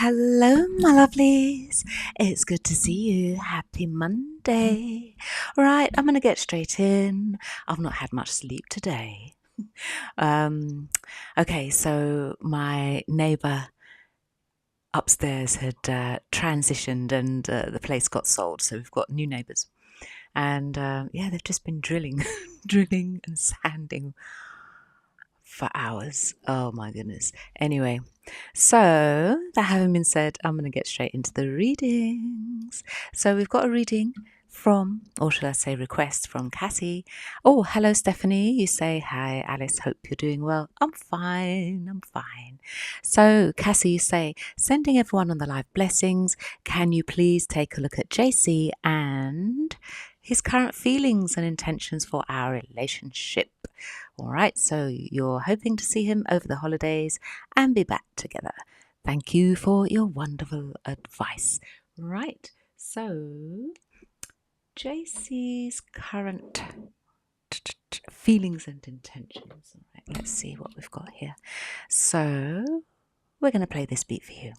Hello, my lovelies. It's good to see you. Happy Monday. Right, I'm going to get straight in. I've not had much sleep today. Okay, so my neighbour upstairs had transitioned and the place got sold. So we've got new neighbours. And yeah, they've just been drilling, drilling and sanding for hours. Oh my goodness. Anyway, so that having been said, I'm going to get straight into the readings. So we've got a reading from, or should I say request from Cassie. Oh, hello Stephanie. You say, hi Alice, hope you're doing well. I'm fine. So Cassie, you say, sending everyone on the live blessings. Can you please take a look at JC and his current feelings and intentions for our relationship? All right, so you're hoping to see him over the holidays and be back together. Thank you for your wonderful advice. Right, so JC's current feelings and intentions. All right, let's see what we've got here. So we're going to play this beat for you.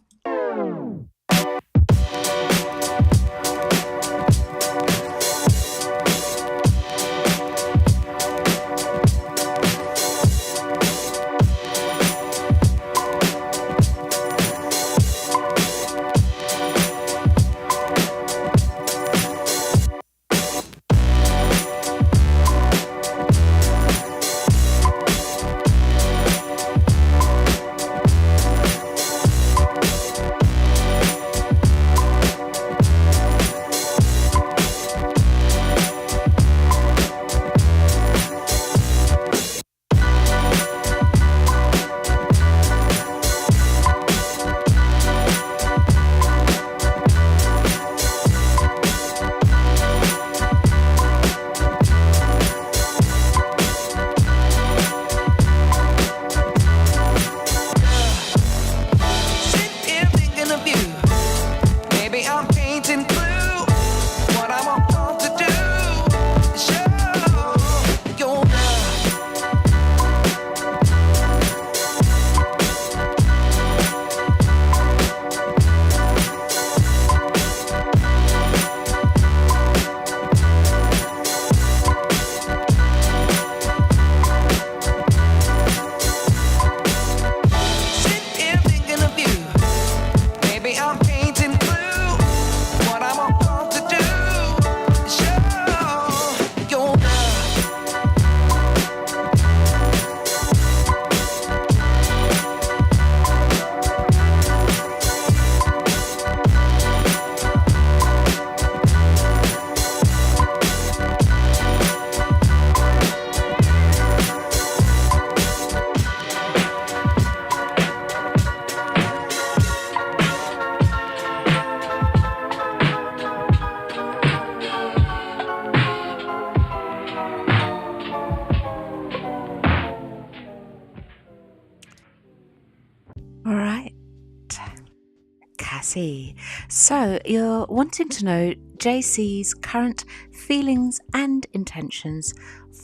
Cassie. So you're wanting to know JC's current feelings and intentions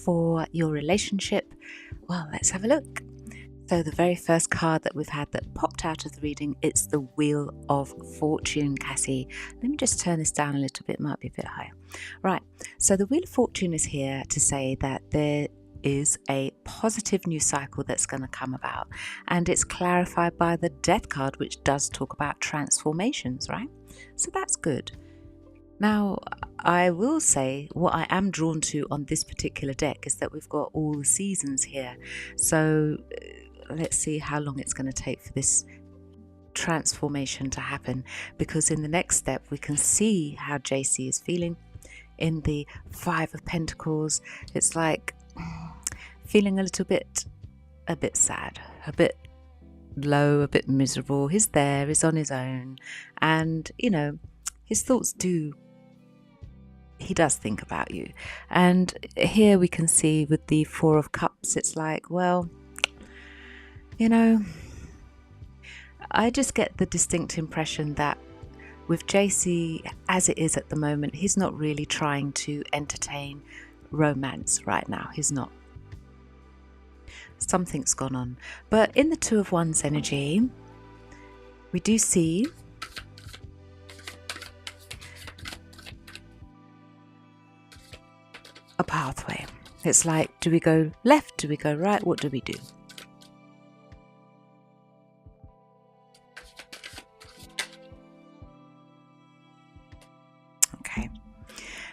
for your relationship. Well, let's have a look. So the very first card that we've had that popped out of the reading, it's the Wheel of Fortune, Cassie. Let me just turn this down a little bit, might be a bit higher. Right, so the Wheel of Fortune is here to say that there is a positive new cycle that's going to come about, and it's clarified by the Death card, which does talk about transformations, right? So that's good. Now, I will say what I am drawn to on this particular deck is that we've got all the seasons here. So let's see how long it's going to take for this transformation to happen, because in the next step we can see how JC is feeling. In the Five of Pentacles, it's like feeling a bit sad, a bit low, a bit miserable. He's there, he's on his own, and you know, his thoughts he does think about you. And here we can see with the Four of Cups, it's like, well, you know, I just get the distinct impression that with JC, as it is at the moment, he's not really trying to entertain romance right now. He's not. Something's gone on. But in the Two of Wands energy, we do see a pathway. It's like, do we go left? Do we go right? What do we do? Okay.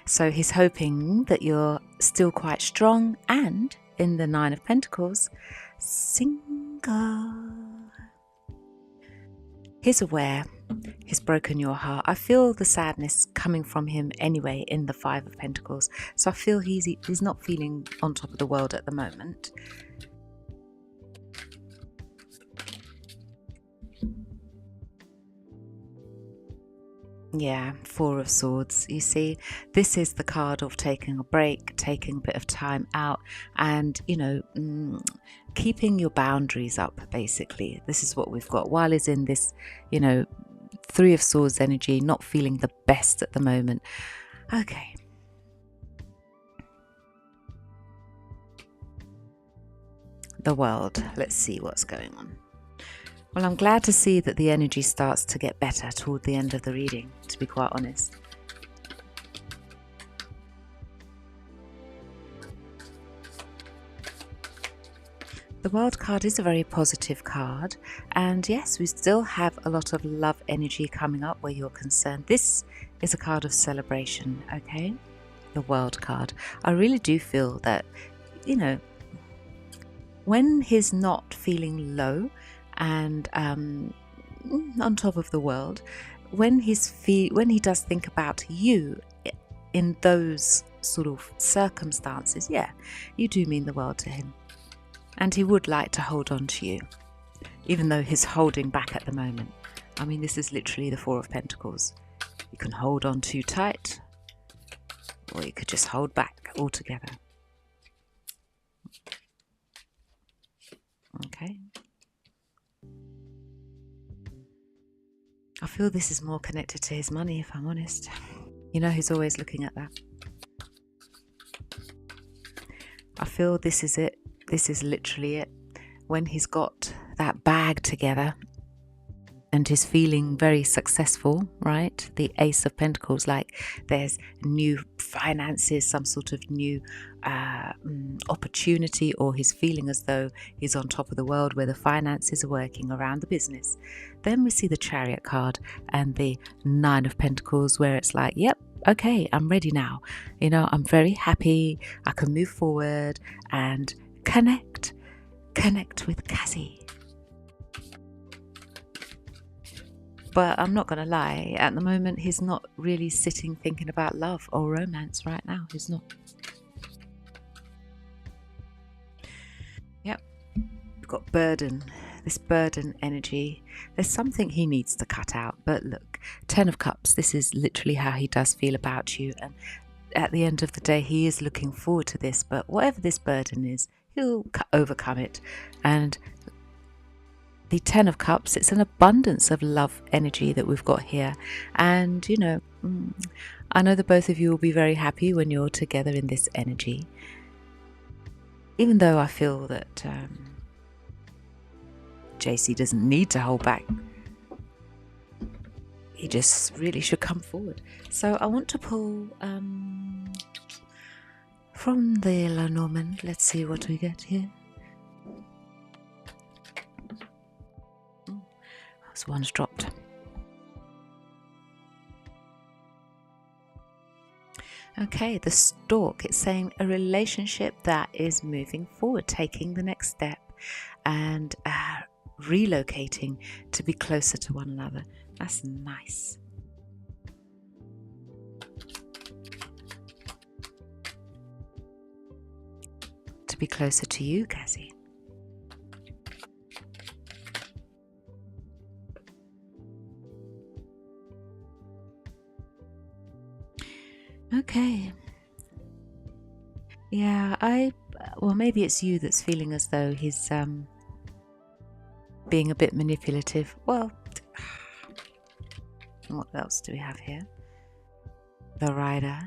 So he's hoping that you're still quite strong, and in the Nine of Pentacles, single. He's aware he's broken your heart. I feel the sadness coming from him anyway in the Five of Pentacles. So I feel he's not feeling on top of the world at the moment. Yeah, Four of Swords. You see, this is the card of taking a break, taking a bit of time out, and, you know, keeping your boundaries up, basically. This is what we've got. While he's in this, you know, Three of Swords energy, not feeling the best at the moment. Okay. The World. Let's see what's going on. Well, I'm glad to see that the energy starts to get better toward the end of the reading, to be quite honest. The World card is a very positive card, and yes, we still have a lot of love energy coming up where you're concerned. This is a card of celebration, okay? The World card. I really do feel that, you know, when he's not feeling low and on top of the world, when he does think about you in those sort of circumstances, yeah, you do mean the world to him, and he would like to hold on to you, even though he's holding back at the moment. I mean, this is literally the Four of Pentacles. You can hold on too tight, or you could just hold back altogether. Okay. I feel this is more connected to his money, if I'm honest. You know, he's always looking at that. I feel this is it. This is literally it. When he's got that bag together and he's feeling very successful, right? The Ace of Pentacles, like there's new finances, some sort of new opportunity, or he's feeling as though he's on top of the world where the finances are working around the business. Then we see the Chariot card and the Nine of Pentacles, where it's like, yep, okay, I'm ready now. You know, I'm very happy. I can move forward and connect with Cassie. But I'm not going to lie, at the moment he's not really sitting thinking about love or romance right now. He's not. Yep. We've got burden. This burden energy. There's something he needs to cut out. But look, Ten of Cups, this is literally how he does feel about you. And at the end of the day, he is looking forward to this. But whatever this burden is, he'll overcome it. And the Ten of Cups, it's an abundance of love energy that we've got here. And, you know, I know that both of you will be very happy when you're together in this energy. Even though I feel that JC doesn't need to hold back. He just really should come forward. So I want to pull from the Lenormand. Let's see what we get here. So one's dropped. Okay, the Stork, it's saying a relationship that is moving forward, taking the next step and relocating to be closer to one another. That's nice. To be closer to you, Cassie. Okay. Yeah, well, maybe it's you that's feeling as though he's being a bit manipulative. Well, what else do we have here? The Rider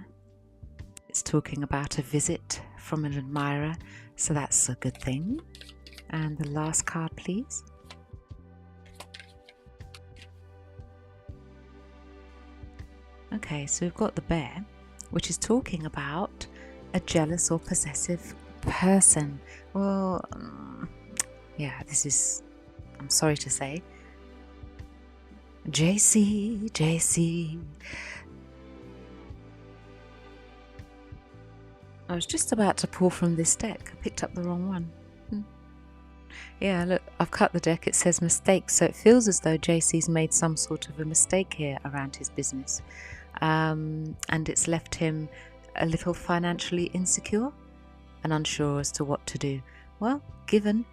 is talking about a visit from an admirer, so that's a good thing. And the last card, please. Okay, so we've got the Bear, which is talking about a jealous or possessive person. Well, yeah, this is, I'm sorry to say, JC. I was just about to pull from this deck. I picked up the wrong one. Yeah, look, I've cut the deck. It says mistakes. So it feels as though JC's made some sort of a mistake here around his business. And it's left him a little financially insecure and unsure as to what to do. Well, given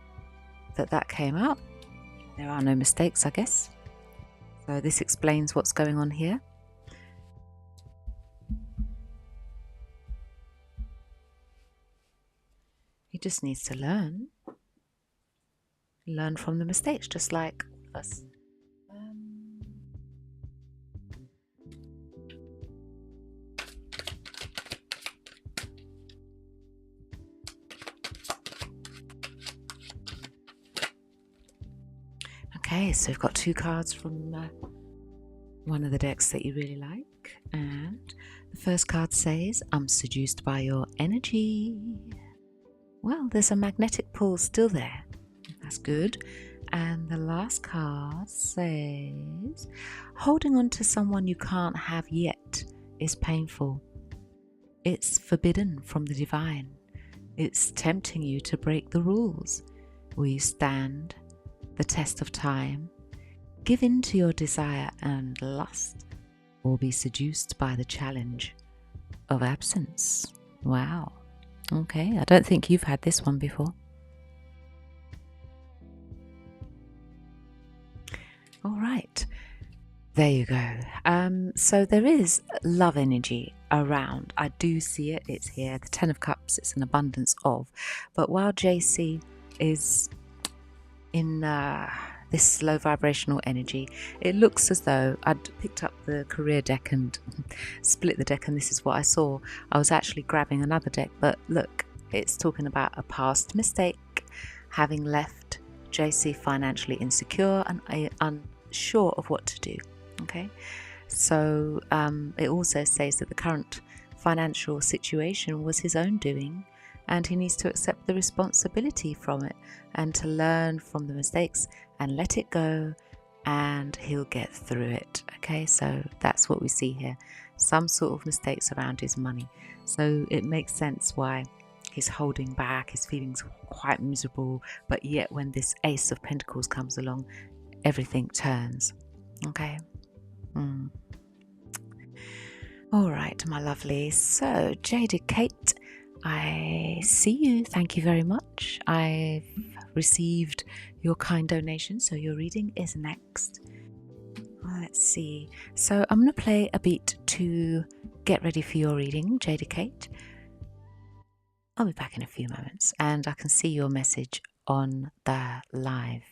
that came out, there are no mistakes, I guess. So this explains what's going on here. He just needs to learn from the mistakes, just like us. Okay, so we've got two cards from one of the decks that you really like, and the first card says, I'm seduced by your energy. Well, there's a magnetic pull still there. That's good. And the last card says, holding on to someone you can't have yet is painful. It's forbidden from the divine. It's tempting you to break the rules. Will you stand the test of time, give in to your desire and lust, or be seduced by the challenge of absence? Wow. Okay, I don't think you've had this one before. All right, there you go. So there is love energy around. I do see it. It's here. The Ten of Cups, it's an abundance of. But while JC is in this low vibrational energy, it looks as though I'd picked up the career deck and split the deck, and this is what I saw. I was actually grabbing another deck, but look, it's talking about a past mistake having left JC financially insecure and unsure of what to do. Okay, so it also says that the current financial situation was his own doing, and he needs to accept the responsibility from it and to learn from the mistakes and let it go, and he'll get through it. Okay, so that's what we see here. Some sort of mistakes around his money. So it makes sense why he's holding back, his feelings quite miserable, but yet when this Ace of Pentacles comes along, everything turns. Okay. All right, my lovely. So, Jaded Kate, I see you. Thank you very much. I've received your kind donation, so your reading is next. Let's see. So I'm going to play a beat to get ready for your reading, Jaded Kate. I'll be back in a few moments, and I can see your message on the live.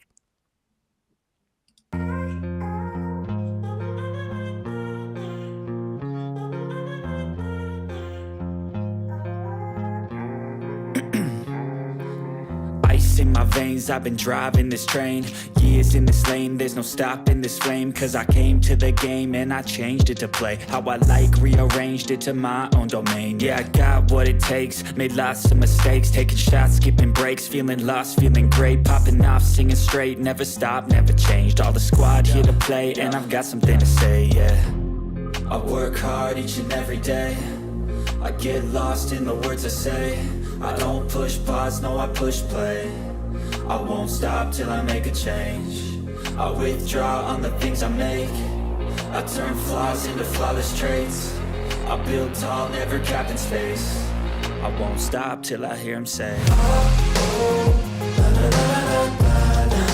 ice in my veins, I've been driving this train. Years in this lane, there's no stopping this flame. Cause I came to the game and I changed it to play how I like, rearranged it to my own domain. Yeah, I got what it takes, made lots of mistakes, taking shots, skipping breaks, feeling lost, feeling great, popping off, singing straight, never stopped, never changed. All the squad here to play, and I've got something to say, yeah. I work hard each and every day, I get lost in the words I say. I don't push pause, no I push play. I won't stop till I make a change. I withdraw on the things I make. I turn flaws into flawless traits. I build tall, never capped in space. I won't stop till I hear him say, oh, oh, la, la, la, la, la.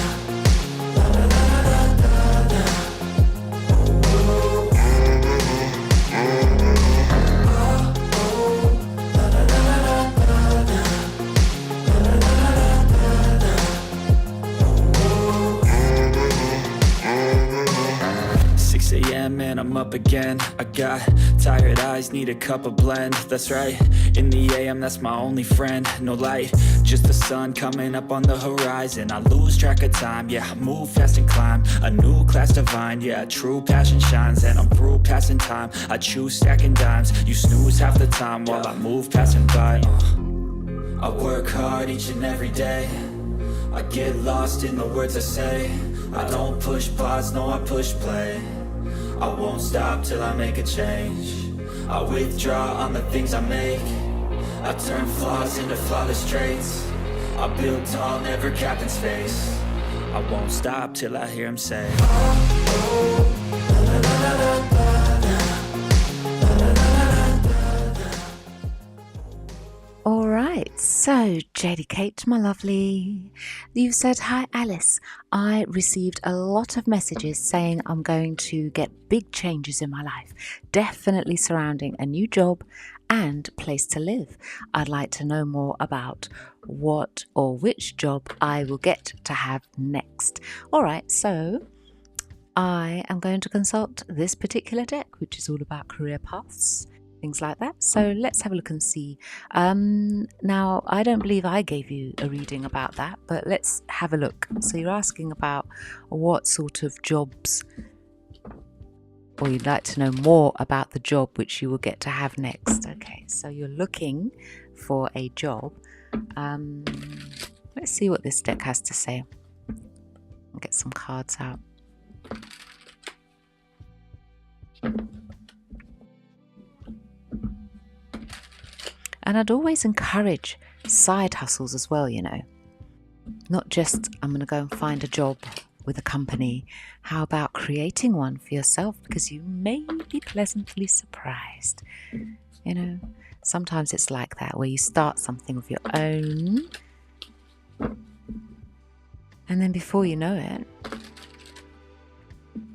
And I'm up again. I got tired eyes, need a cup of blend. That's right, in the AM, that's my only friend. No light, just the sun coming up on the horizon. I lose track of time, yeah, I move fast and climb a new class divine, yeah, true passion shines. And I'm through passing time, I choose stacking dimes. You snooze half the time while I move passing by. I work hard each and every day, I get lost in the words I say. I don't push pause, no I push play. I won't stop till I make a change. I withdraw on the things I make. I turn flaws into flawless traits. I build tall, never capped in space. I won't stop till I hear him say, oh, oh, la, la, la, la, la, la, la, la, la. All right, so JD Kate, my lovely, you said, hi Alice, I received a lot of messages saying I'm going to get big changes in my life, definitely surrounding a new job and place to live. I'd like to know more about what or which job I will get to have next. All right, so I am going to consult this particular deck, which is all about career paths, things like that. So let's have a look and see. Now, I don't believe I gave you a reading about that, but let's have a look. So you're asking about what sort of jobs, or you'd like to know more about the job which you will get to have next. Okay, so you're looking for a job. Let's see what this deck has to say. I'll get some cards out. And I'd always encourage side hustles as well, you know. Not just, I'm going to go and find a job with a company. How about creating one for yourself? Because you may be pleasantly surprised. You know, sometimes it's like that, where you start something of your own. And then before you know it,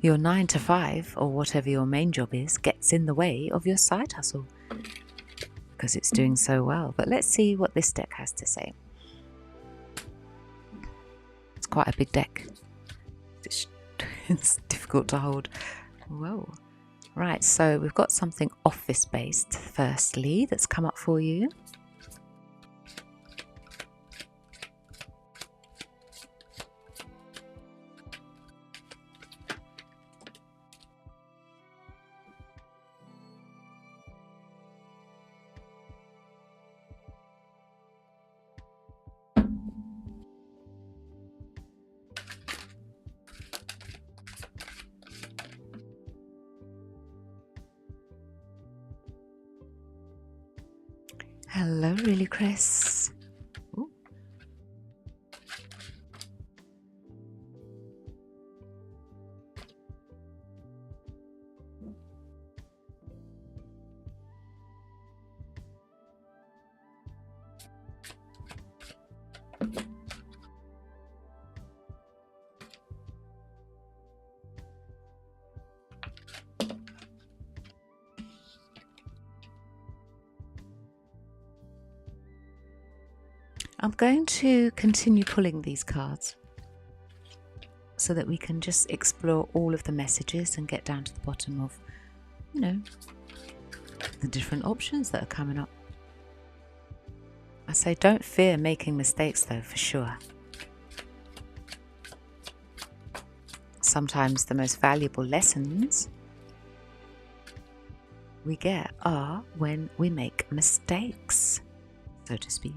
your 9 to 5, or whatever your main job is, gets in the way of your side hustle. Because it's doing so well. But let's see what this deck has to say. It's quite a big deck. It's difficult to hold. Whoa. Right, so we've got something office-based, firstly, that's come up for you. Hello, really, Chris. Ooh. I'm going to continue pulling these cards so that we can just explore all of the messages and get down to the bottom of, you know, the different options that are coming up. I say don't fear making mistakes though, for sure. sometimes the most valuable lessons we get are when we make mistakes, so to speak.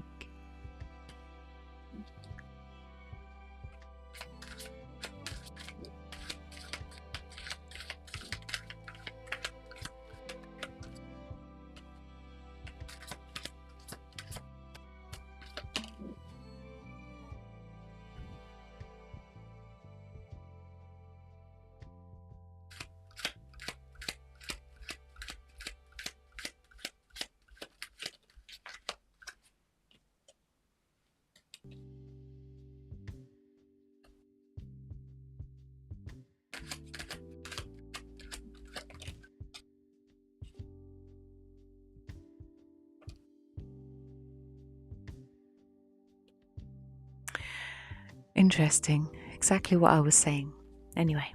Interesting. Exactly what I was saying. Anyway,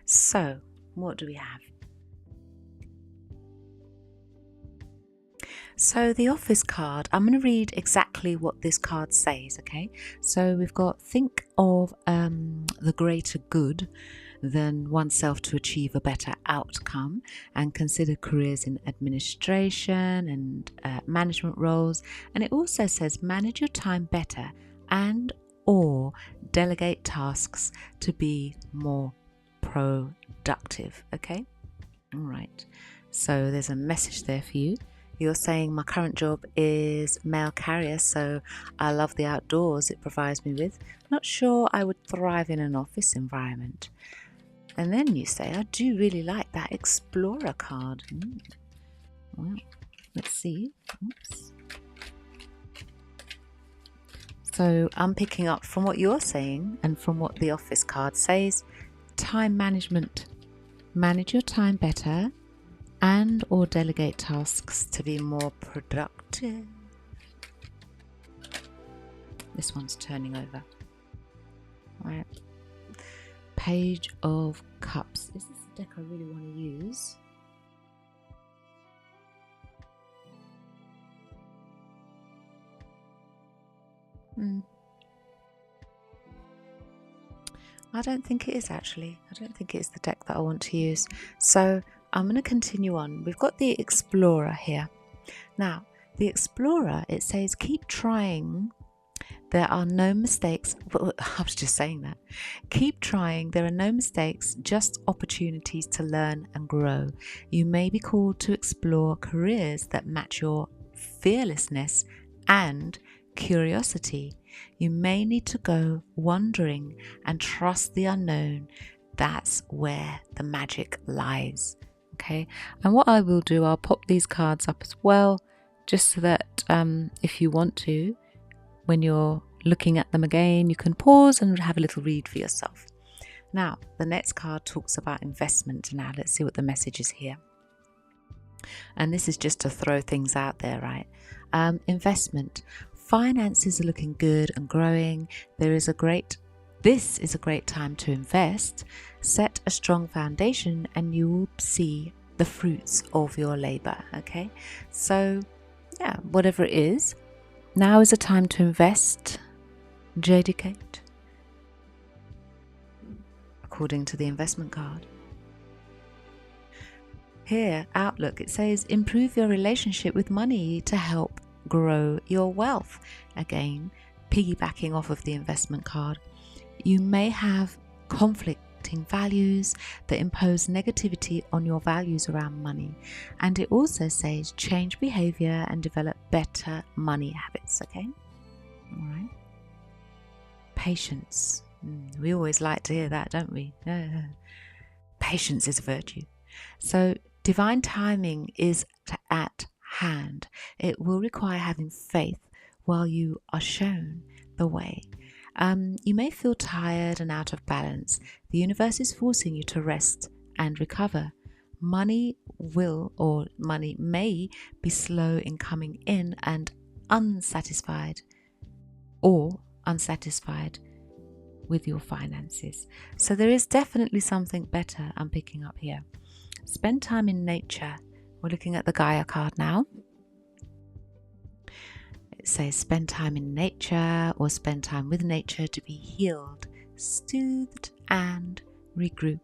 so what do we have? So the office card, I'm going to read exactly what this card says, okay? So we've got think of the greater good than oneself to achieve a better outcome, and consider careers in administration and management roles. And it also says manage your time better and or delegate tasks to be more productive, okay? All right, so there's a message there for you. You're saying my current job is mail carrier, so I love the outdoors it provides me with. Not sure I would thrive in an office environment. And then you say, I do really like that Explorer card. Well, let's see. Oops. So I'm picking up from what you're saying and from what the office card says. Time management. Manage your time better and or delegate tasks to be more productive. This one's turning over. All right. Page of Cups. Is this the deck I really want to use? I don't think it is actually. I don't think it's the deck that I want to use. So I'm going to continue on. We've got the Explorer here. Now, the Explorer, it says keep trying. There are no mistakes. I was just saying that. Keep trying. There are no mistakes, just opportunities to learn and grow. You may be called to explore careers that match your fearlessness and curiosity. You may need to go wandering and trust the unknown. That's where the magic lies. Okay. And what I will do, I'll pop these cards up as well, just so that if you want to, when you're looking at them again, you can pause and have a little read for yourself. Now, the next card talks about investment. Now, let's see what the message is here. And this is just to throw things out there, right? Investment. Finances are looking good and growing. This is a great time to invest. Set a strong foundation and you will see the fruits of your labor, okay? So, yeah, whatever it is, now is a time to invest, dedicate, according to the investment card. Here, Outlook, it says improve your relationship with money to help grow your wealth. Again, piggybacking off of the investment card. You may have conflicting values that impose negativity on your values around money. And it also says change behavior and develop better money habits, okay? All right. Patience. We always like to hear that, don't we? Patience is a virtue. So divine timing is at hand. It will require having faith while you are shown the way. You may feel tired and out of balance. The universe is forcing you to rest and recover. Money may be slow in coming in and unsatisfied with your finances. So there is definitely something better I'm picking up here. Spend time in nature. We're looking at the Gaia card now. It says spend time in nature or spend time with nature to be healed, soothed and regroup.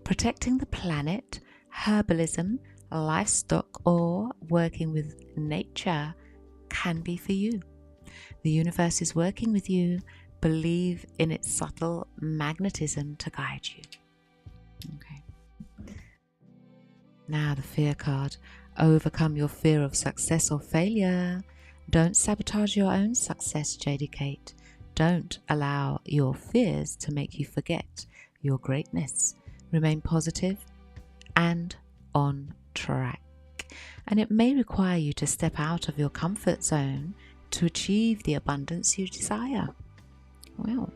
Protecting the planet, herbalism, livestock, or working with nature can be for you. The universe is working with you. Believe in its subtle magnetism to guide you. Okay. Now the fear card. Overcome your fear of success or failure. Don't sabotage your own success, Jadey Kate. Don't allow your fears to make you forget your greatness. Remain positive and on track. And it may require you to step out of your comfort zone to achieve the abundance you desire. Well,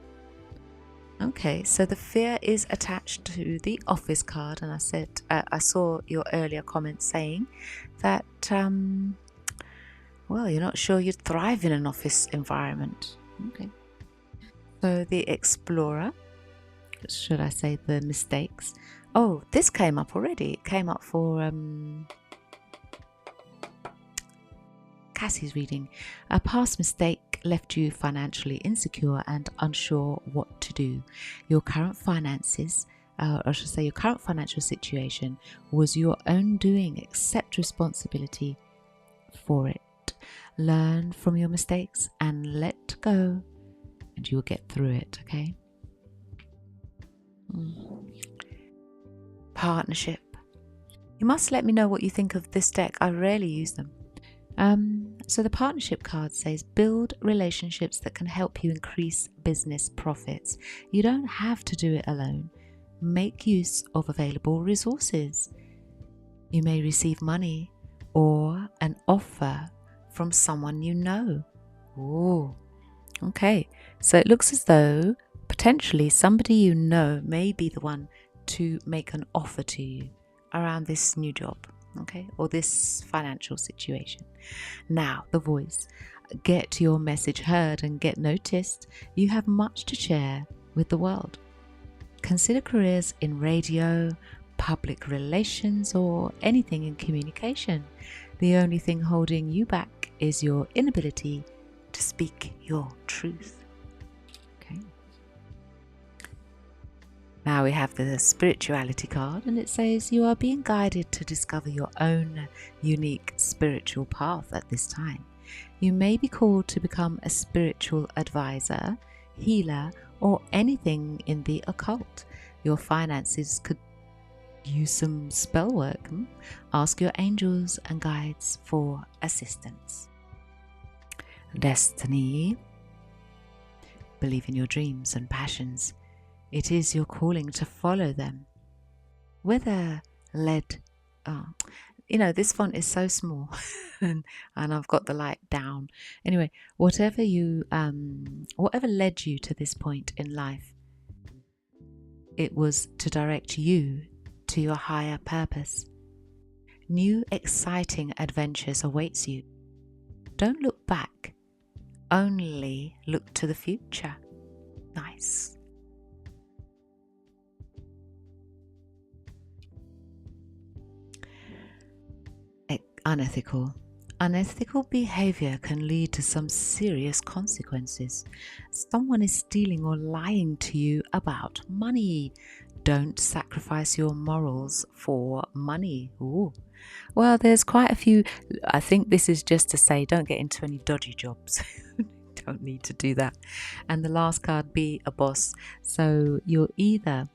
okay, so the fear is attached to the office card, and I saw your earlier comment saying that well, you're not sure you'd thrive in an office environment. Okay. So the explorer, should I say the mistakes? Oh, this came up already. It came up for Cassie's reading. A past mistake left you financially insecure and unsure what to do. Your current finances, or I should say your current financial situation, was your own doing. Accept responsibility for it. Learn from your mistakes and let go, and you will get through it, okay? Partnership. You must let me know what you think of this deck. I rarely use them. So the partnership card says build relationships that can help you increase business profits. You don't have to do it alone. Make use of available resources. You may receive money or an offer from someone you know. Ooh, okay. So it looks as though potentially somebody you know may be the one to make an offer to you around this new job. Okay, or this financial situation. Now, the voice. Get your message heard and get noticed. You have much to share with the world. Consider careers in radio, public relations, or anything in communication. The only thing holding you back is your inability to speak your truth. Okay. Now we have the spirituality card, and it says you are being guided to discover your own unique spiritual path at this time. You may be called to become a spiritual advisor, healer, or anything in the occult. Your finances could use some spell work. Ask your angels and guides for assistance. Destiny. Believe in your dreams and passions. It is your calling to follow them. Whether led, this font is so small and I've got the light down. Anyway, whatever led you to this point in life, it was to direct you to your higher purpose. New exciting adventures awaits you. Don't look back, only look to the future. Nice. Unethical. Unethical behavior can lead to some serious consequences. Someone is stealing or lying to you about money. Don't sacrifice your morals for money. Ooh. Well, there's quite a few. I think this is just to say don't get into any dodgy jobs. Don't need to do that. And the last card, be a boss. So you're either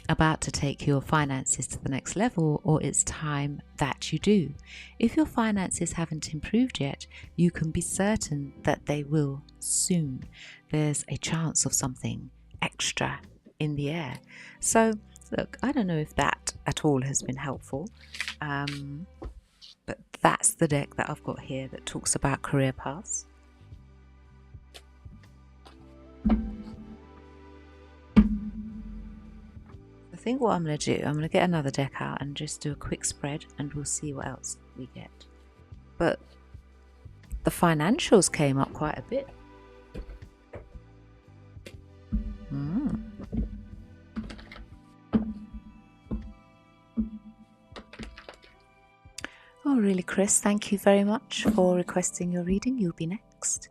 about to take your finances to the next level, or it's time that you do. If your finances haven't improved yet, you can be certain that they will soon. There's a chance of something extra in the air. So look, I don't know if that at all has been helpful, but that's the deck that I've got here that talks about career paths. I think what I'm going to do, I'm going to get another deck out and just do a quick spread, and we'll see what else we get. But the financials came up quite a bit. Oh, really, Chris? Thank you very much for requesting your reading. You'll be next.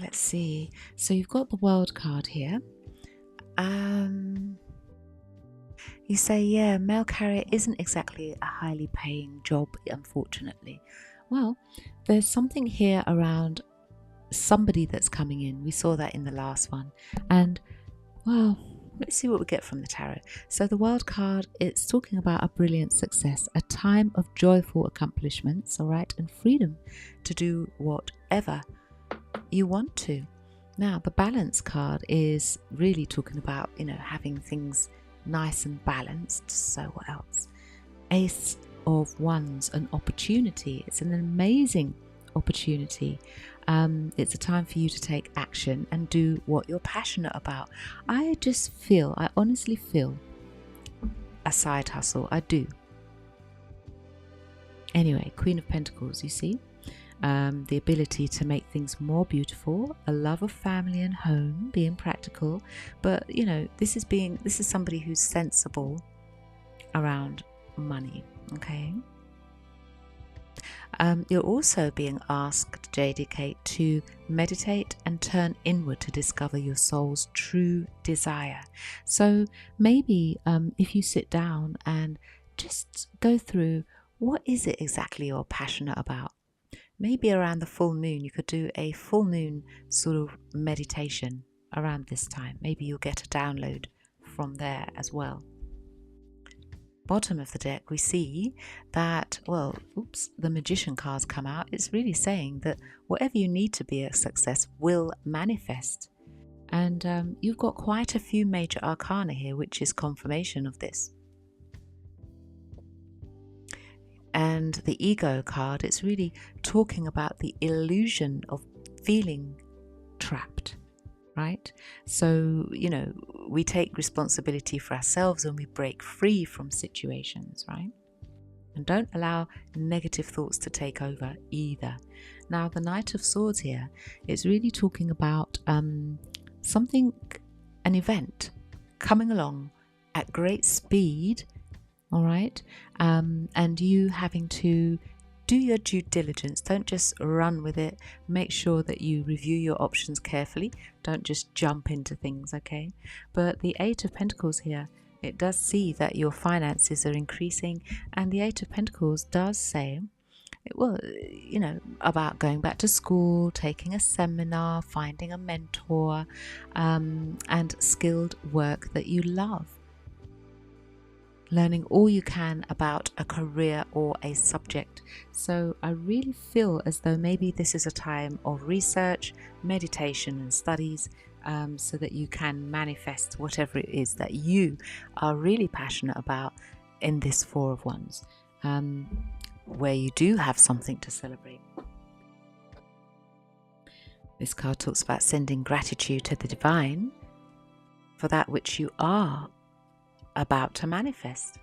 let's see. So you've got the World card here. You say, yeah, mail carrier isn't exactly a highly paying job, unfortunately. Well, there's something here around somebody that's coming in. We saw that in the last one. And, well, let's see what we get from the tarot. So the World card, it's talking about a brilliant success, a time of joyful accomplishments, all right, and freedom to do whatever you want to. Now, the Balance card is really talking about, having things nice and balanced. So what else? Ace of Wands, an opportunity. It's an amazing opportunity. It's a time for you to take action and do what you're passionate about. I honestly feel a side hustle. I do. Anyway, Queen of Pentacles, you see. The ability to make things more beautiful, a love of family and home, being practical, but this is somebody who's sensible around money. Okay. You're also being asked, JDK, to meditate and turn inward to discover your soul's true desire. So maybe if you sit down and just go through, what is it exactly you're passionate about? Maybe around the full moon, you could do a full moon sort of meditation around this time. Maybe you'll get a download from there as well. Bottom of the deck, we see that, the Magician cards come out. It's really saying that whatever you need to be a success will manifest. And you've got quite a few major arcana here, which is confirmation of this. And the Ego card, it's really talking about the illusion of feeling trapped, right? So, we take responsibility for ourselves and we break free from situations, right? And don't allow negative thoughts to take over either. Now, the Knight of Swords here is really talking about an event coming along at great speed. All right. And you having to do your due diligence. Don't just run with it. Make sure that you review your options carefully. Don't just jump into things, okay? But the Eight of Pentacles here, it does see that your finances are increasing. And the Eight of Pentacles does say, about going back to school, taking a seminar, finding a mentor, and skilled work that you love. Learning all you can about a career or a subject. So I really feel as though maybe this is a time of research, meditation and studies, so that you can manifest whatever it is that you are really passionate about in this Four of Wands, where you do have something to celebrate. This card talks about sending gratitude to the divine for that which you are about to manifest.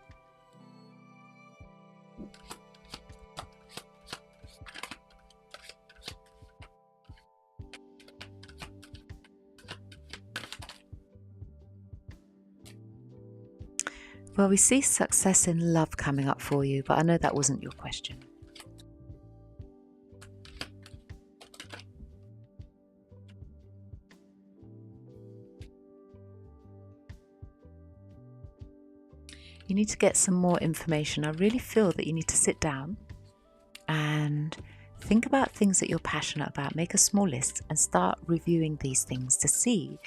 Well, we see success in love coming up for you, but I know that wasn't your question. You need to get some more information. I really feel that you need to sit down and think about things that you're passionate about. Make a small list and start reviewing these things to see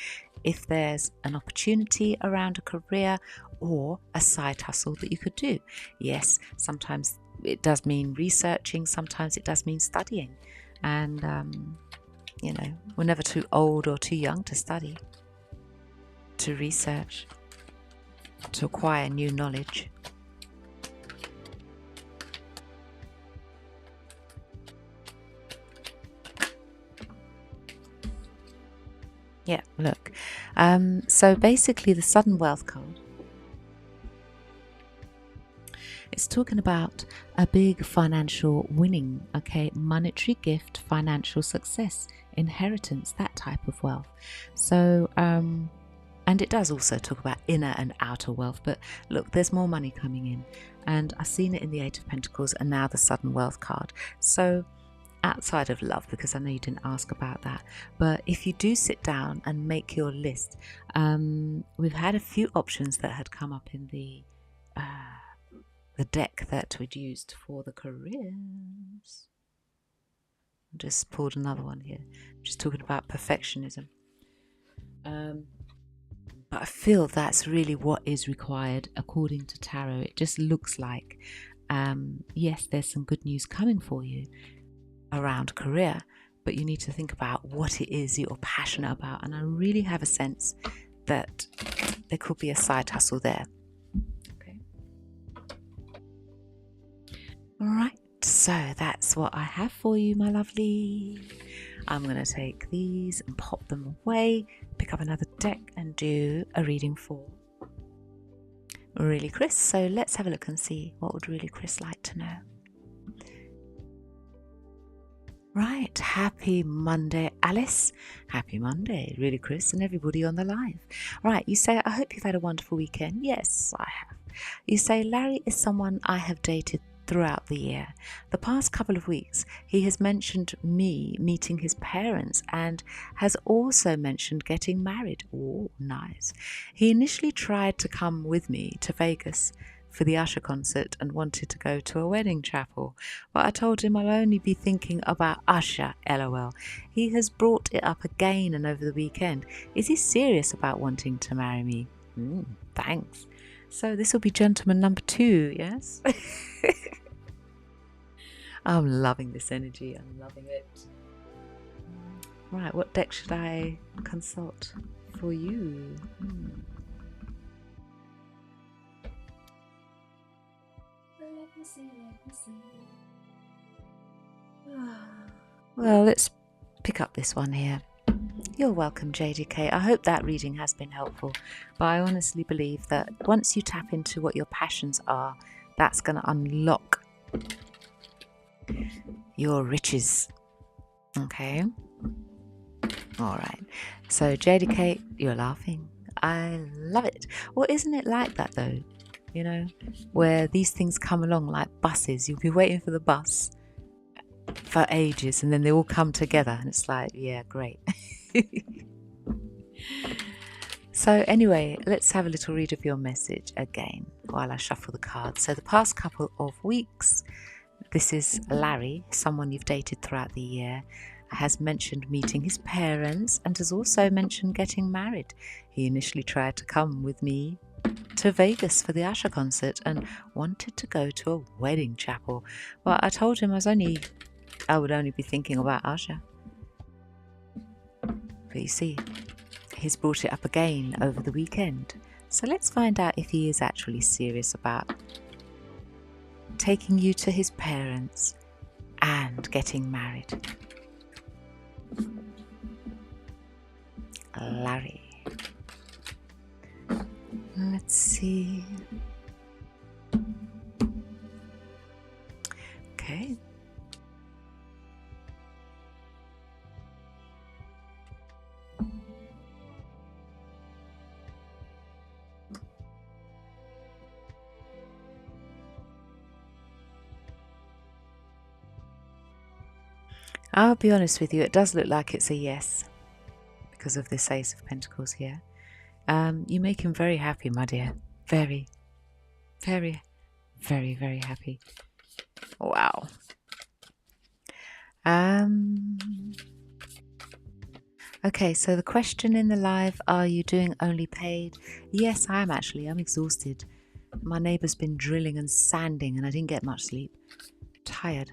if there's an opportunity around a career or a side hustle that you could do. Yes, sometimes it does mean researching, sometimes it does mean studying. And, we're never too old or too young to study, to research, to acquire new knowledge. Yeah, look. So basically the Sudden Wealth card, it's talking about a big financial winning, okay? Monetary gift, financial success, inheritance, that type of wealth. So, and it does also talk about inner and outer wealth. But look, there's more money coming in. And I've seen it in the Eight of Pentacles and now the Sudden Wealth card. So outside of love, because I know you didn't ask about that, but if you do sit down and make your list, we've had a few options that had come up in the deck that we'd used for the careers. I just pulled another one here, just talking about perfectionism. But I feel that's really what is required according to tarot. It just looks like, yes, there's some good news coming for you around career, but you need to think about what it is you're passionate about. And I really have a sense that there could be a side hustle there. Okay. All right. So that's what I have for you, my lovely. I'm going to take these and pop them away, pick up another deck and do a reading for Really Chris. So let's have a look and see what would Really Chris like to know. Right, happy Monday, Alice. Happy Monday, Really Chris, and everybody on the live. Right, you say, I hope you've had a wonderful weekend. Yes, I have. You say, Larry is someone I have dated throughout the year. The past couple of weeks, he has mentioned me meeting his parents and has also mentioned getting married. Oh, nice. He initially tried to come with me to Vegas for the Usher concert and wanted to go to a wedding chapel, but I told him I'll only be thinking about Usher, lol. He has brought it up again and over the weekend. Is he serious about wanting to marry me? Thanks. So this will be gentleman number 2, yes? I'm loving this energy. I'm loving it. Right, what deck should I consult for you? Let me see. Well, let's pick up this one here. You're welcome, JDK. I hope that reading has been helpful, but I honestly believe that once you tap into what your passions are, that's going to unlock your riches. Okay? All right. So, JDK, you're laughing. I love it. Well, isn't it like that, though? You know, where these things come along like buses. You'll be waiting for the bus for ages, and then they all come together, and it's like, yeah, great. So anyway, let's have a little read of your message again while I shuffle the cards. So the past couple of weeks, this is Larry, someone you've dated throughout the year, has mentioned meeting his parents and has also mentioned getting married. He initially tried to come with me to Vegas for the Usher concert and wanted to go to a wedding chapel, but I told him I would only be thinking about Usher. But you see, he's brought it up again over the weekend. So let's find out if he is actually serious about taking you to his parents and getting married. Larry. Let's see. Okay. I'll be honest with you, it does look like it's a yes because of this Ace of Pentacles here. You make him very happy, my dear. Very, very, very, very happy. Wow. Okay, so the question in the live, are you doing only paid? Yes, I am actually. I'm exhausted. My neighbour's been drilling and sanding and I didn't get much sleep. Tired.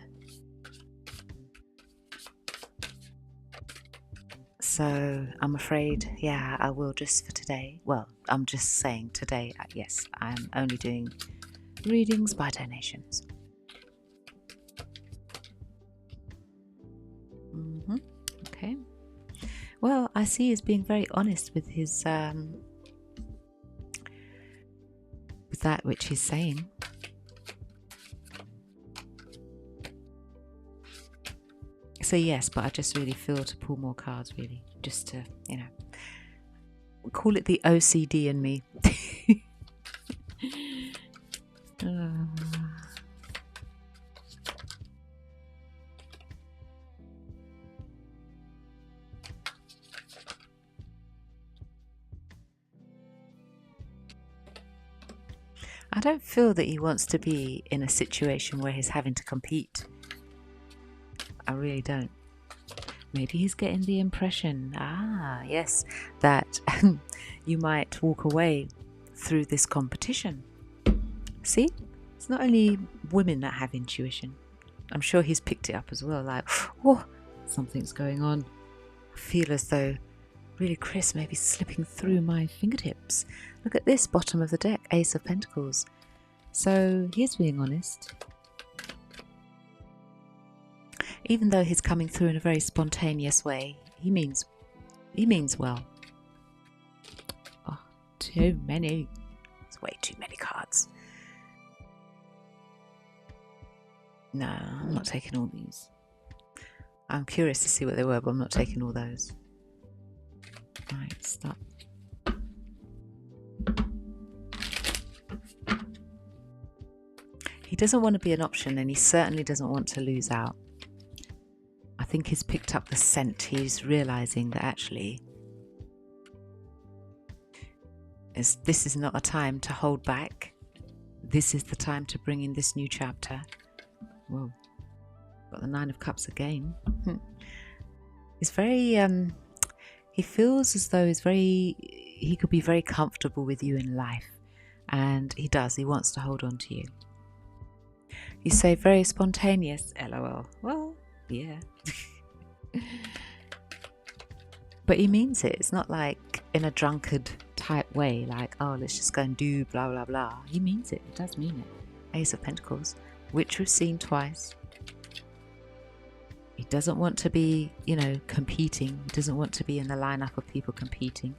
So I'm afraid, yeah, I will just for today. Well, I'm just saying today, yes, I'm only doing readings by donations. Okay. Well, I see he's being very honest with his with that which he's saying. So yes, but I just really feel to pull more cards, really, just to, you know, call it the OCD in me. I don't feel that he wants to be in a situation where he's having to compete. I really don't. Maybe he's getting the impression, yes, that you might walk away through this competition. See? It's not only women that have intuition. I'm sure he's picked it up as well, like, oh, something's going on. I feel as though really Chris may be slipping through my fingertips. Look at this, bottom of the deck, Ace of Pentacles. So he's being honest. Even though he's coming through in a very spontaneous way, he means well. Oh, too many. It's way too many cards. No, I'm not taking all these. I'm curious to see what they were, but I'm not taking all those. Right, stop. He doesn't want to be an option, and he certainly doesn't want to lose out. I think he's picked up the scent. He's realizing that actually this is not a time to hold back. This is the time to bring in this new chapter. Whoa, got the Nine of Cups again. He's very he feels as though he could be very comfortable with you in life, and he does. He wants to hold on to you. You say very spontaneous, LOL. Well, yeah. But he means it. It's not like in a drunkard type way, like, oh, let's just go and do blah blah blah. He means it. He does mean it. Ace of Pentacles, which we've seen twice. He doesn't want to be, competing. He doesn't want to be in the lineup of people competing,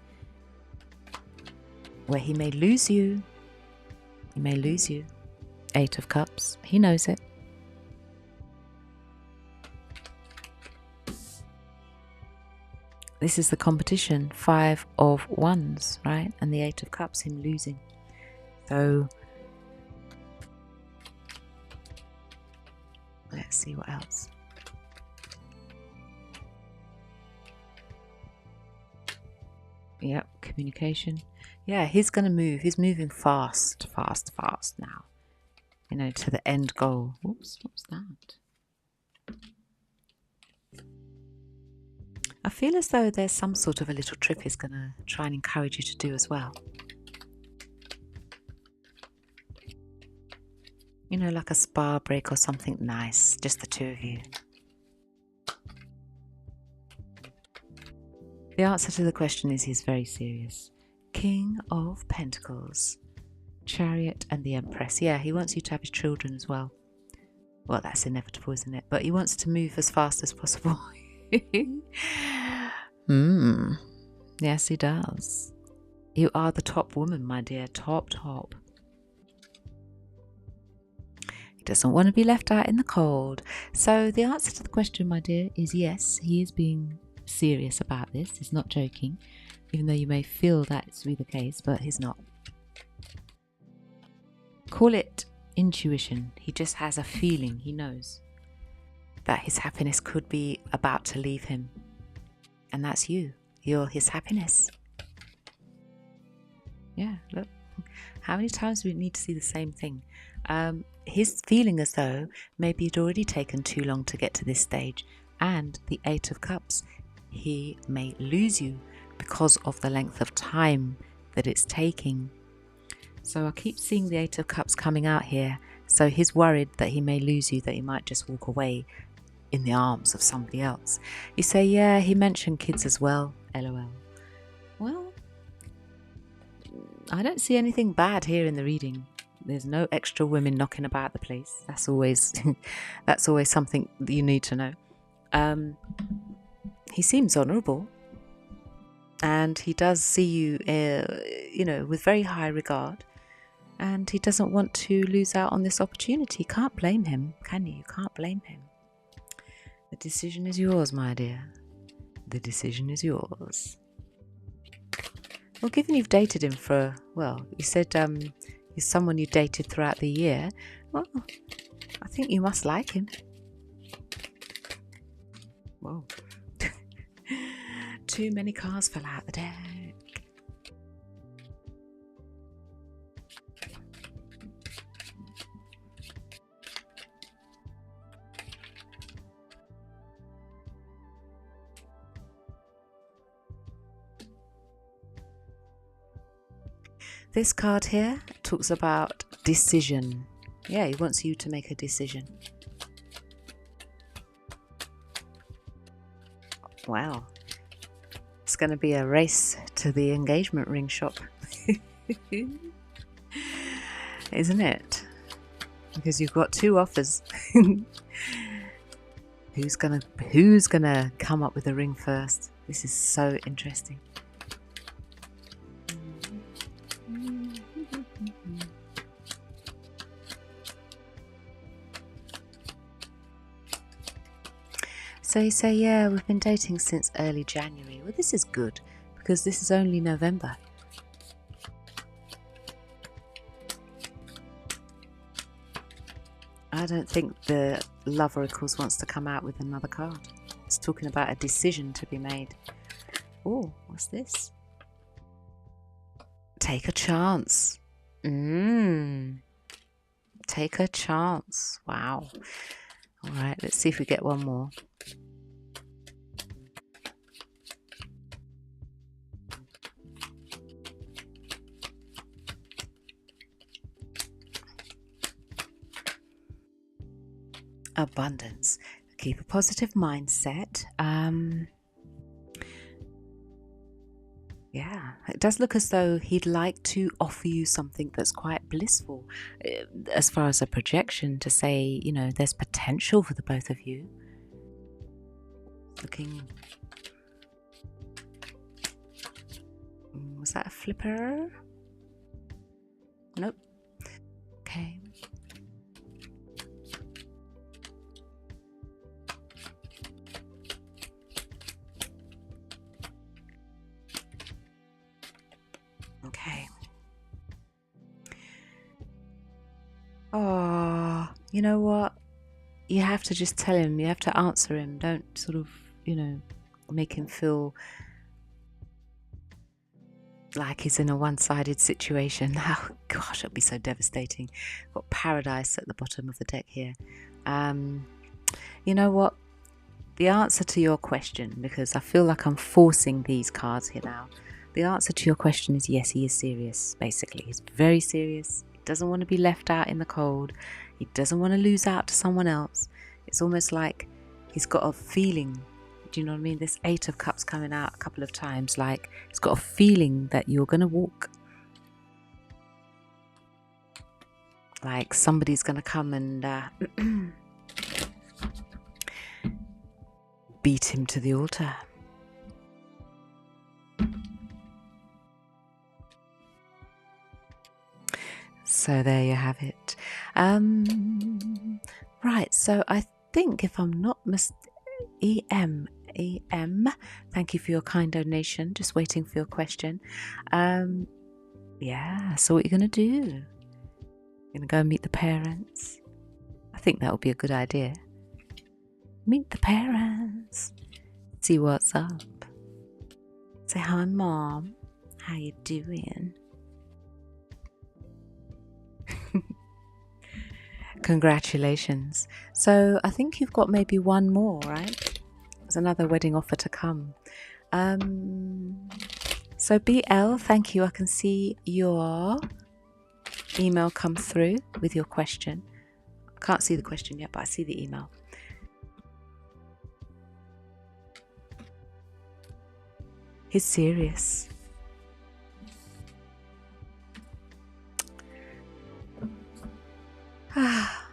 where he may lose you. He may lose you. Eight of Cups. He knows it. This is the competition. Five of Wands, right? And the Eight of Cups, him losing. So let's see what else. Yep, communication. Yeah, he's going to move. He's moving fast now. To the end goal. Whoops, what's that? I feel as though there's some sort of a little trip he's going to try and encourage you to do as well. Like a spa break or something nice, just the two of you. The answer to the question is he's very serious. King of Pentacles, Chariot and the Empress. Yeah, he wants you to have his children as well. Well, that's inevitable, isn't it? But he wants to move as fast as possible. Yes, he does. You are the top woman, my dear. Top. He doesn't want to be left out in the cold. So the answer to the question, my dear, is yes, he is being serious about this. He's not joking, even though you may feel that to be the case, but he's not. Call it intuition. He just has a feeling. He knows that his happiness could be about to leave him, and that's you. You're his happiness. Yeah, look, how many times do we need to see the same thing? His feeling as though maybe he'd already taken too long to get to this stage, and the Eight of Cups, he may lose you because of the length of time that it's taking. So I keep seeing the Eight of Cups coming out here. So he's worried that he may lose you, that he might just walk away in the arms of somebody else. You say, yeah, he mentioned kids as well, LOL. Well, I don't see anything bad here in the reading. There's no extra women knocking about the place. That's always something that you need to know. He seems honourable, and he does see you, with very high regard, and he doesn't want to lose out on this opportunity. Can't blame him, can you? You can't blame him. The decision is yours, my dear. The decision is yours. Well, given you've dated him for, you said he's someone you dated throughout the year, well, I think you must like him. Whoa. Too many cards fell out the deck. This card here talks about decision. Yeah, he wants you to make a decision. Wow. It's going to be a race to the engagement ring shop. Isn't it? Because you've got 2 offers. Who's gonna come up with a ring first? This is so interesting. So you say, yeah, we've been dating since early January. Well, this is good because this is only November. I don't think the Love Oracles wants to come out with another card. It's talking about a decision to be made. Oh, what's this? Take a chance. Take a chance. Wow. All right, let's see if we get one more. Abundance. Keep a positive mindset. Yeah, it does look as though he'd like to offer you something that's quite blissful, as far as a projection to say, you know, there's potential for the both of you. Looking. Was that a flipper? Nope. Okay. Okay. Oh, you know what? You have to just tell him. You have to answer him. Don't sort of, you know, make him feel like he's in a one-sided situation. Oh gosh, it'll be so devastating. Got paradise at the bottom of the deck here. You know what? The answer to your question, because I feel like I'm forcing these cards here now. The answer to your question is yes, he is serious, basically. He's very serious. He doesn't want to be left out in the cold. He doesn't want to lose out to someone else. It's almost like he's got a feeling. Do you know what I mean? This 8 of Cups coming out a couple of times. Like, he's got a feeling that you're going to walk. Like somebody's going to come and beat him to the altar. So there you have it. Right, so I think if I'm not mistaken, EM, thank you for your kind donation. Just waiting for your question. Yeah, so what you're going to do? You're going to go and meet the parents. I think that would be a good idea. Meet the parents. See what's up. Say, hi, Mom. How you doing? Congratulations. So I think you've got maybe one more, right? There's another wedding offer to come. So BL, thank you. I can see your email come through with your question. I can't see the question yet, but I see the email. He's serious.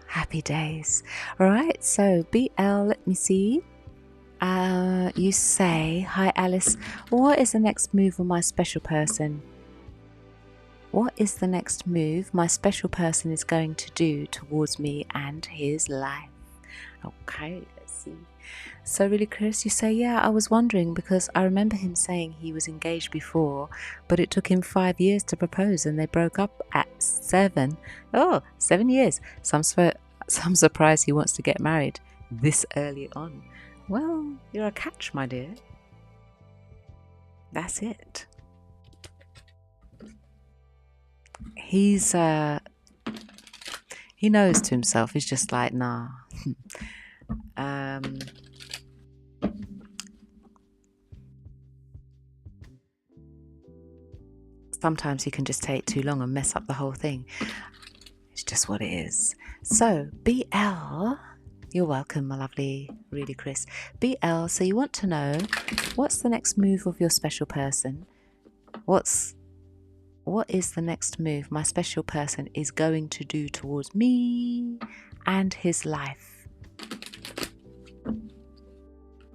Happy days. All right, so BL, let me see. You say, hi Alice, what is the next move of my special person? What is the next move my special person is going to do towards me and his life? Okay, let's see. So really, Chris, you say, yeah, I was wondering because I remember him saying he was engaged before, but it took him 5 years to propose and they broke up at 7. Oh, 7 years. Some surprise he wants to get married this early on. Well, you're a catch, my dear. That's it. He knows to himself. He's just like, nah. Sometimes he can just take too long and mess up the whole thing. It's just what it is. So, BL, you're welcome, my lovely Really Chris. BL, so you want to know what's the next move of your special person? What is the next move my special person is going to do towards me and his life?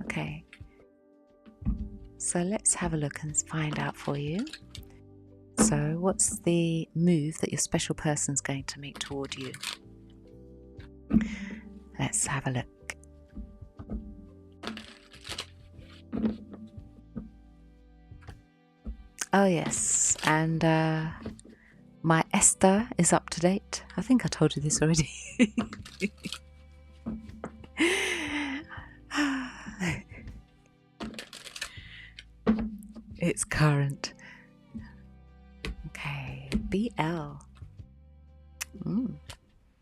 Okay. So let's have a look and find out for you. So what's the move that your special person's going to make toward you? Let's have a look. Oh yes, and my Esther is up to date. I think I told you this already. It's current. Okay, BL.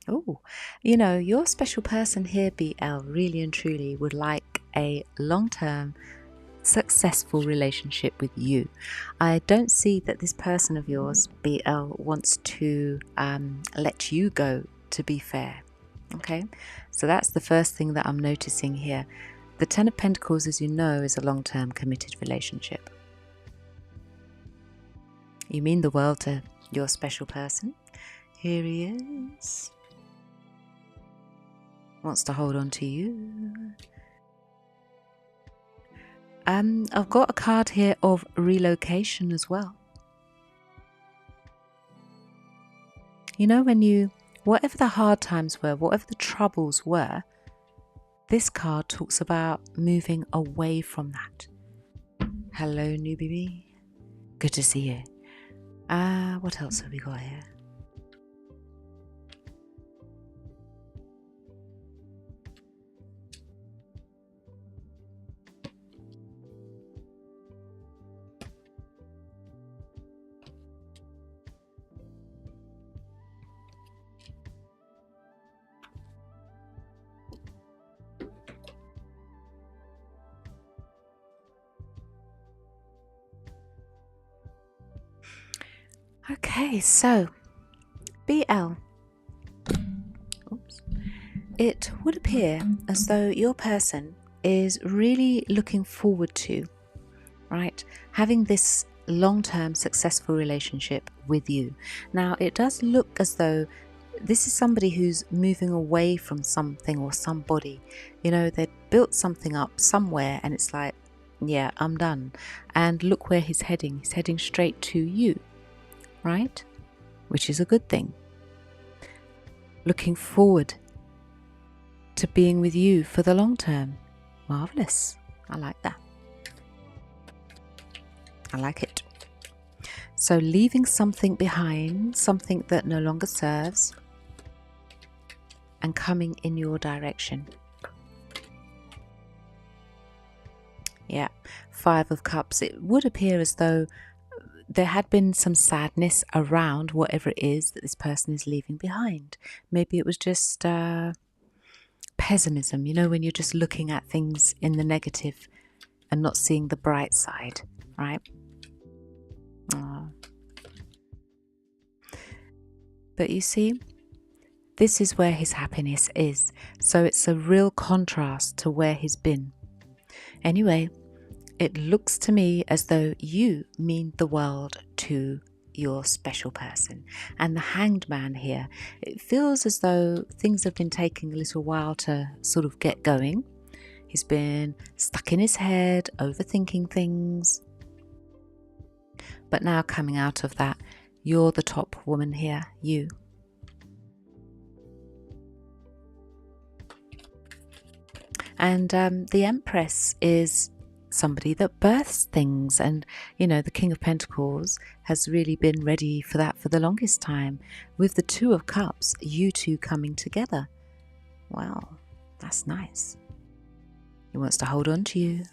Oh, you know, your special person here, BL, really and truly would like a long-term, successful relationship with you. I don't see that this person of yours, BL, wants to let you go, to be fair. Okay, so that's the first thing that I'm noticing here. The Ten of Pentacles, as you know, is a long-term committed relationship. You mean the world to your special person. Here he is. Wants to hold on to you. I've got a card here of relocation as well. You know, when you, whatever the hard times were, whatever the troubles were, this card talks about moving away from that. Hello, newbie. Good to see you. What else have we got here? Okay, so BL. Oops. It would appear as though your person is really looking forward to, right, having this long-term successful relationship with you. Now, it does look as though this is somebody who's moving away from something or somebody. You know, they've built something up somewhere and it's like, yeah, I'm done. And look where he's heading. He's heading straight to you, right? Which is a good thing. Looking forward to being with you for the long term. Marvelous. I like that. I like it. So leaving something behind, something that no longer serves, and coming in your direction. Yeah, Five of Cups. It would appear as though there had been some sadness around whatever it is that this person is leaving behind. Maybe it was just pessimism, you know, when you're just looking at things in the negative and not seeing the bright side, right? But you see, this is where his happiness is. So it's a real contrast to where he's been. Anyway, it looks to me as though you mean the world to your special person. And the Hanged Man here, it feels as though things have been taking a little while to sort of get going. He's been stuck in his head, overthinking things. But now coming out of that, you're the top woman here, you. And the Empress is somebody that births things, and you know, the King of Pentacles has really been ready for that for the longest time. With the Two of Cups, you two coming together. Wow, that's nice. He wants to hold on to you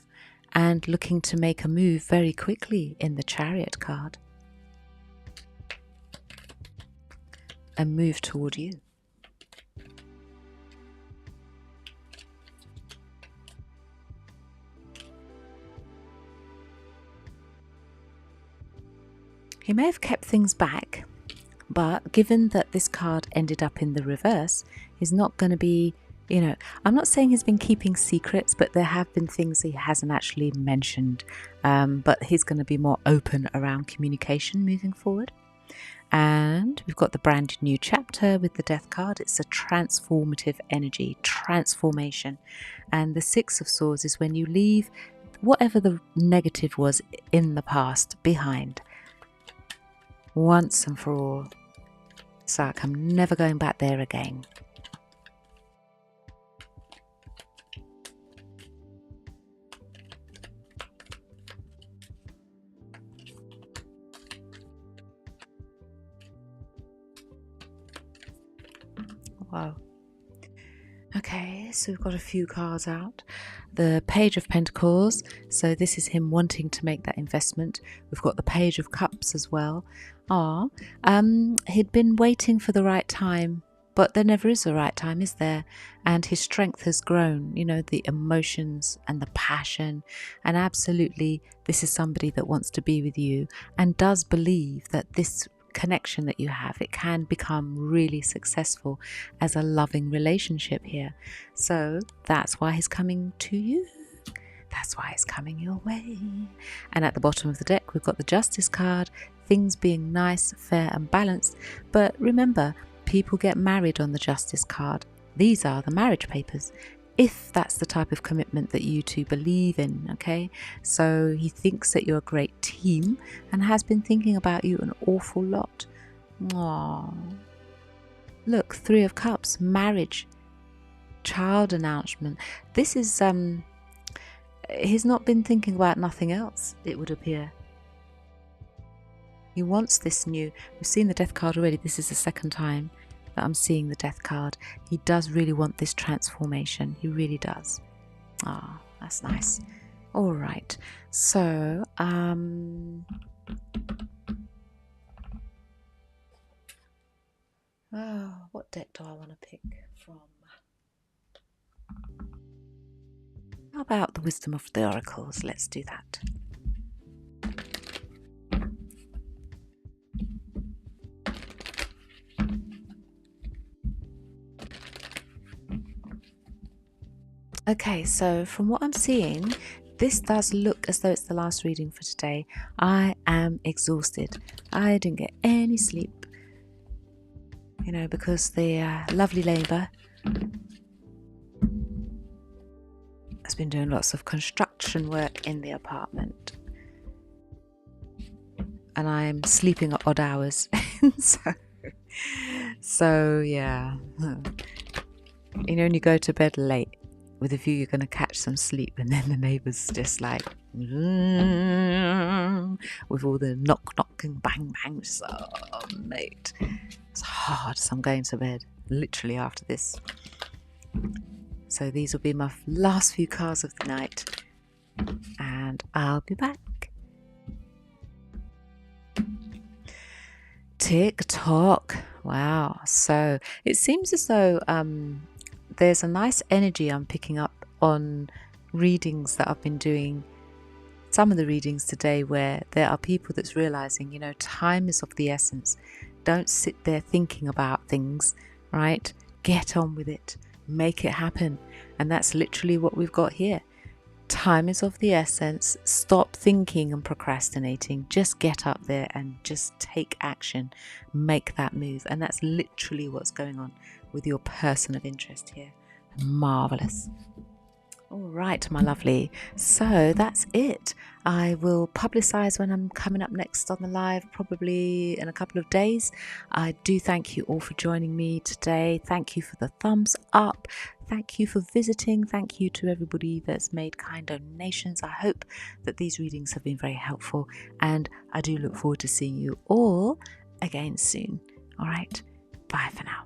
and looking to make a move very quickly in the Chariot card. A move toward you. He may have kept things back, but given that this card ended up in the reverse, he's not going to be, I'm not saying he's been keeping secrets, but there have been things he hasn't actually mentioned. But he's going to be more open around communication moving forward. And we've got the brand new chapter with the Death card. It's a transformative energy, transformation. And the Six of Swords is when you leave whatever the negative was in the past behind, once and for all. It's like, I'm never going back there again. Wow. Okay, so we've got a few cards out. The Page of Pentacles, so this is him wanting to make that investment. We've got the Page of Cups as well. He'd been waiting for the right time, but there never is a right time, is there? And his strength has grown, the emotions and the passion. And absolutely, this is somebody that wants to be with you and does believe that this connection that you have, it can become really successful as a loving relationship here. So that's why he's coming to you. That's why he's coming your way. And at the bottom of the deck, we've got the Justice card, things being nice, fair and balanced. But remember, people get married on the Justice card. These are the marriage papers, if that's the type of commitment that you two believe in, okay? So he thinks that you're a great team and has been thinking about you an awful lot. Aww. Look, Three of Cups, marriage, child announcement. This is, he's not been thinking about nothing else, it would appear. He wants this new, we've seen the Death card already, this is the second time that I'm seeing the Death card. He does really want this transformation. He really does. Ah, that's nice. All right. So, what deck do I want to pick from? How about the Wisdom of the Oracles? Let's do that. Okay, so from what I'm seeing, this does look as though it's the last reading for today. I am exhausted. I didn't get any sleep, because the lovely neighbour has been doing lots of construction work in the apartment. And I'm sleeping at odd hours. so yeah. When you go to bed late, with a view you're going to catch some sleep, and then the neighbours just like with all the knock and bang bangs. Oh mate, it's hard. So I'm going to bed literally after this. So these will be my last few cards of the night, and I'll be back. Tick tock. Wow. So it seems as though there's a nice energy I'm picking up on readings that I've been doing, some of the readings today, where there are people that's realizing, time is of the essence. Don't sit there thinking about things, right? Get on with it, make it happen. And that's literally what we've got here. Time is of the essence. Stop thinking and procrastinating. Just get up there and just take action. Make that move. And that's literally what's going on with your person of interest here. Marvelous. All right, my lovely. So that's it. I will publicize when I'm coming up next on the live, probably in a couple of days. I do thank you all for joining me today. Thank you for the thumbs up. Thank you for visiting. Thank you to everybody that's made kind donations. I hope that these readings have been very helpful, and I do look forward to seeing you all again soon. All right, bye for now.